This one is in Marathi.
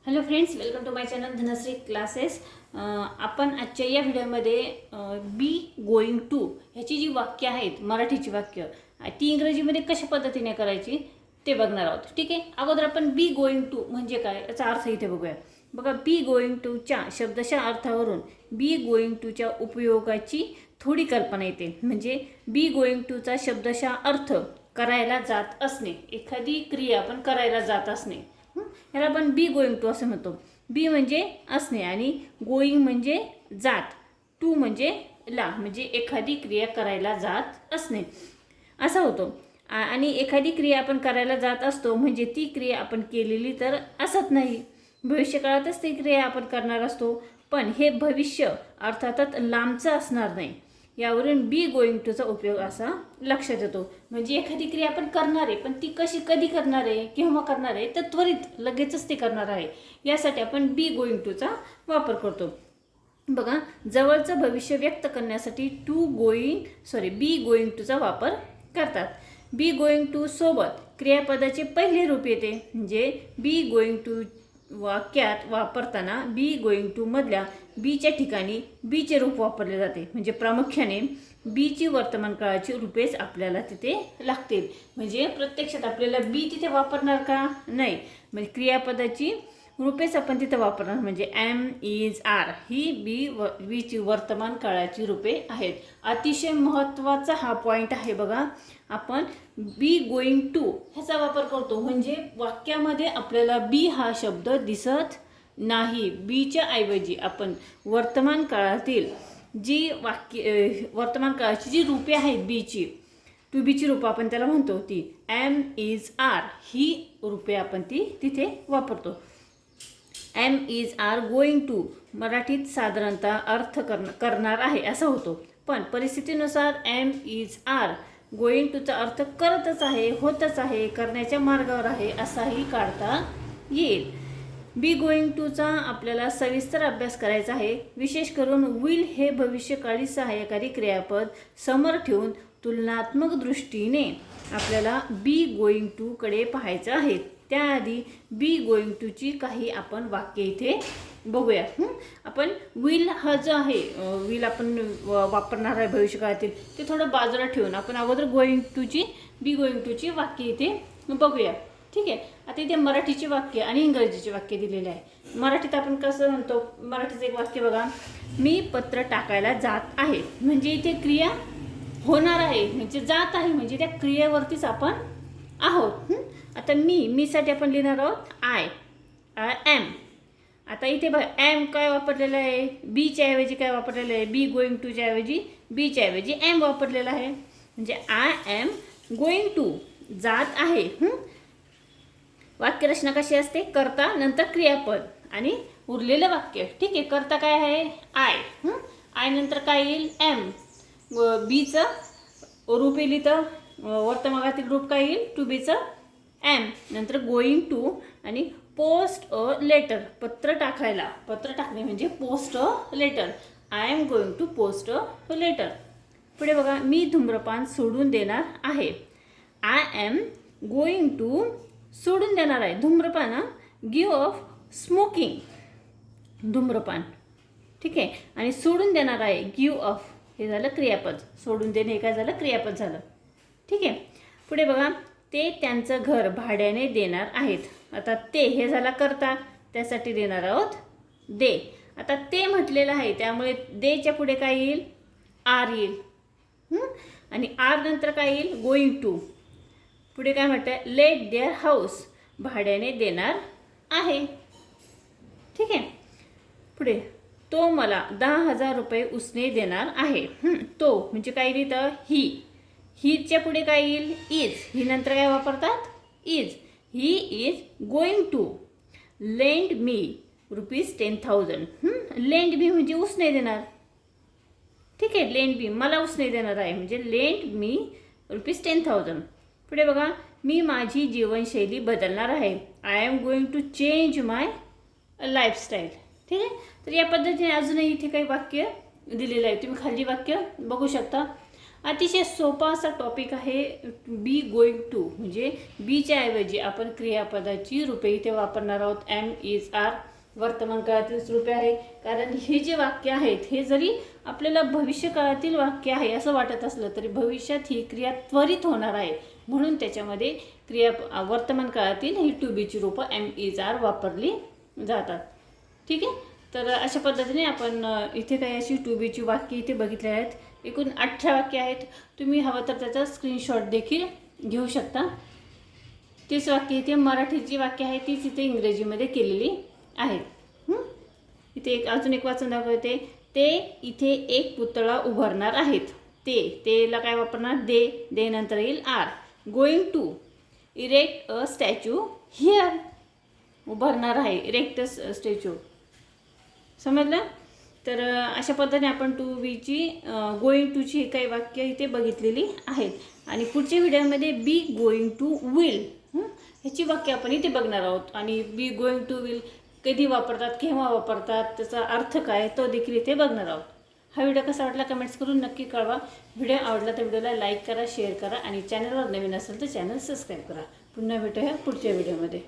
Hello friends, welcome to my channel Dhanashree classes. आपण आजच्या या व्हिडिओमध्ये बी गोईंग टू ह्याची जी वाक्य आहेत, मराठीची वाक्य, ती इंग्रजीमध्ये कशा पद्धतीने करायची ते बघणार आहोत. ठीक आहे. अगोदर आपण बी गोईंग टू म्हणजे काय याचा अर्थ इथे बघूया. बघा, बी गोईंग टूच्या शब्दशः अर्थावरून बी गोईंग टूच्या उपयोगाची थोडी कल्पना येते. म्हणजे बी गोईंग टूचा शब्दशः अर्थ करायला जात असणे, एखादी क्रिया आपण करायला जात असणे. ह्याला आपण बी गोईंग टू असं म्हणतो. बी म्हणजे असणे आणि गोईंग म्हणजे जात, टू म्हणजे ला, म्हणजे एखादी क्रिया करायला जात असणे असा होतो. आणि एखादी क्रिया आपण करायला जात असतो म्हणजे ती क्रिया आपण केलेली तर असत नाही, भविष्यकाळातच ती क्रिया आपण करणार असतो. पण हे भविष्य अर्थातच लांबचं असणार नाही. यावरून बी गोईंग टूचा उपयोग असा लक्षात येतो. म्हणजे एखादी क्रिया आपण करणार आहे, पण ती कधी करणार आहे, केव्हा करणार आहे, तर त्वरित लगेचच ते करणार आहे. यासाठी आपण बी गोईंग टूचा वापर करतो. बघा, जवळचं भविष्य व्यक्त करण्यासाठी बी गोईंग टूचा वापर करतात. बी गोईंग टू सोबत क्रियापदाचे पहिले रूप येते. म्हणजे बी गोईंग टू वाक्यात वापरताना बी गोईंग टू मधल्या बीच्या ठिकाणी बीचे रूप वापरले जाते. म्हणजे प्रामुख्याने बीची वर्तमान काळाची रूपेच आपल्याला तिथे लागतील. म्हणजे प्रत्यक्षात आपल्याला बी तिथे वापरणार का नाही, म्हणजे क्रियापदाची रूपेच आपण तिथे वापरणार. म्हणजे एम, इज, आर ही बीची वर्तमान काळाची रूपे आहेत. अतिशय महत्त्वाचा हा पॉईंट आहे. बघा, आपण बी गोईंग टू ह्याचा वापर करतो म्हणजे वाक्यामध्ये आपल्याला बी हा शब्द दिसत नाही. बीच्या ऐवजी आपण वर्तमान काळातील जी वर्तमान काळाची जी रूपे आहेत बीची, टू बीची रूपं आपण त्याला म्हणतो, ती एम, इज, आर ही रूपे आपण ती तिथे वापरतो. Am, is, are going to मराठीत साधारणतः अर्थ करणार आहे असं होतो. पण परिस्थितीनुसार एम, इज, आर गोईंग टूचा अर्थ करतच आहे, होतच आहे, करण्याच्या मार्गावर आहे असाही काढता येईल. बी गोईंग टूचा आपल्याला सविस्तर अभ्यास करायचा आहे. विशेष करून विल हे भविष्यकाळी सहाय्यकारी क्रियापद समोर ठेवून तुलनात्मक दृष्टीने आपल्याला बी गोईंग टूकडे पाहायचं आहे. त्याआधी बी गोईंग टूची काही आपण वाक्य इथे बघूया. आपण विल हा जो आहे, विल आपण वापरणार आहे भविष्यकाळातील, ते थोडं बाजूला ठेवून आपण अगोदर बी गोईंग टूची वाक्य इथे बघूया. ठीक आहे. आता इथे मराठीची वाक्य आणि इंग्रजीची वाक्य दिलेले आहे. मराठीत आपण कसं म्हणतो, मराठीचं एक वाक्य बघा, मी पत्र टाकायला जात आहे. म्हणजे इथे क्रिया होणार आहे, म्हणजे जात आहे, म्हणजे त्या क्रियेवरतीच आपण आहोत. आता मीसाठी आपण लिहिणार आहोत आय एम. आता इथे बघा, एम काय वापरलेलं आहे, बीच्या ऐवजी काय वापरलेलं आहे, बी गोईंग टूच्या ऐवजी बीच्या ऐवजी एम वापरलेला आहे. म्हणजे आय एम गोईंग टू, जात आहे. वाक्यरचना कशी असते, कर्ता नंतर क्रियापद आणि उरलेलं वाक्य. ठीक आहे. कर्ता काय आहे, आय नंतर काय येईल, एम. बीचं रूप येईल तर वर्तमानातील रूप काय येईल, टू बीचं एम, नंतर गोईंग टू आणि पोस्ट अ लेटर, पत्र टाकणे म्हणजे post a letter. I am going to post a letter. पुढे बघा, मी धूम्रपान सोडून देणार आहे. आय एम गोईंग टू सोडून देणार आहे धूम्रपान, गिव्ह ऑफ स्मोकिंग, धूम्रपान. ठीक आहे. आणि सोडून देणार आहे, गिव्ह ऑफ, हे झालं क्रियापद. सोडून देणे हे काय झालं, क्रियापद झालं. ठीक आहे. पुढे बघा, ते त्यांचं घर भाड्याने देणार आहेत. आता ते हे झाला करता, त्यासाठी देणार आहोत दे. आता ते म्हटलेलं आहे त्यामुळे देच्या पुढे काय येईल, आर येईल. आणि आर नंतर काय येईल, गोईंग टू. पुढे काय म्हणतं, लेट देअर हाऊस, भाड्याने देणार आहे. ठीक आहे. पुढे, तो मला 10,000 रुपये उसने देणार आहे. तो म्हणजे काय लिहितं, हीच्या पुढे काय येईल, इज. ही नंतर काय वापरतात, is. He is going to lend me ₹10,000. Lend me म्हणजे उसने देणार. ठीक आहे. लेंड मी मला उसने देणार आहे, म्हणजे लेंड मी ₹10,000. पुढे बघा, मी माझी जीवनशैली बदलणार आहे. I am going to change my lifestyle. ठीक आहे. तर या पद्धतीने अजूनही इथे काही वाक्य दिलेलं आहे. तुम्ही खाली वाक्य बघू शकता. अतिशय सोपा असा टॉपिक आहे बी गोइंग टू. म्हणजे बीच्या ऐवजी आपण क्रियापदाची रूपे इथे वापरणार आहोत. एम, इज, आर वर्तमान काळातील रूपे आहे. कारण हे जे वाक्य आहेत हे जरी आपल्याला भविष्यकाळातील वाक्य आहे असं वाटत असलं तरी भविष्यात ही क्रिया त्वरित होणार आहे, म्हणून त्याच्यामध्ये वर्तमान काळातील ही टू बीची रूपं एम, इज, आर वापरली जातात. ठीक आहे. तर अशा पद्धतीने आपण इथे काही अशी टू बीची वाक्य इथे बघितले आहेत. एकूण 18 वाक्य आहेत. तुम्ही हवं तर त्याचा स्क्रीनशॉट देखील घेऊ शकता. तीच वाक्य इथे मराठीची वाक्य आहे तीच इथे इंग्रजीमध्ये केलेली आहेत. इथे अजून एक वाचून दाखवते. ते इथे एक पुतळा उभारणार आहेत. तेला काय वापरणार? दे नंतर येईल are. Going to erect a statue here. उभारणार आहे, इरेक्ट अ स्टॅच्यू. समजलं? तर अशा पद्धतीने आपण टू बीची गोइंग टूची ही काही वाक्य इथे बघितलेली आहेत. आणि पुढच्या व्हिडिओमध्ये बी गोइंग टू विल ह्याची वाक्य आपण इथे बघणार आहोत. आणि बी गोइंग टू विल कधी वापरतात, केव्हा वापरतात, त्याचा अर्थ काय तो देखील इथे बघणार आहोत. हा व्हिडिओ कसा वाटला कमेंट्स करून नक्की कळवा. व्हिडिओ आवडला तर व्हिडिओला लाईक करा, शेअर करा आणि चॅनलवर नवीन असेल तर चॅनल सबस्क्राईब करा. पुन्हा भेटूया पुढच्या व्हिडिओमध्ये.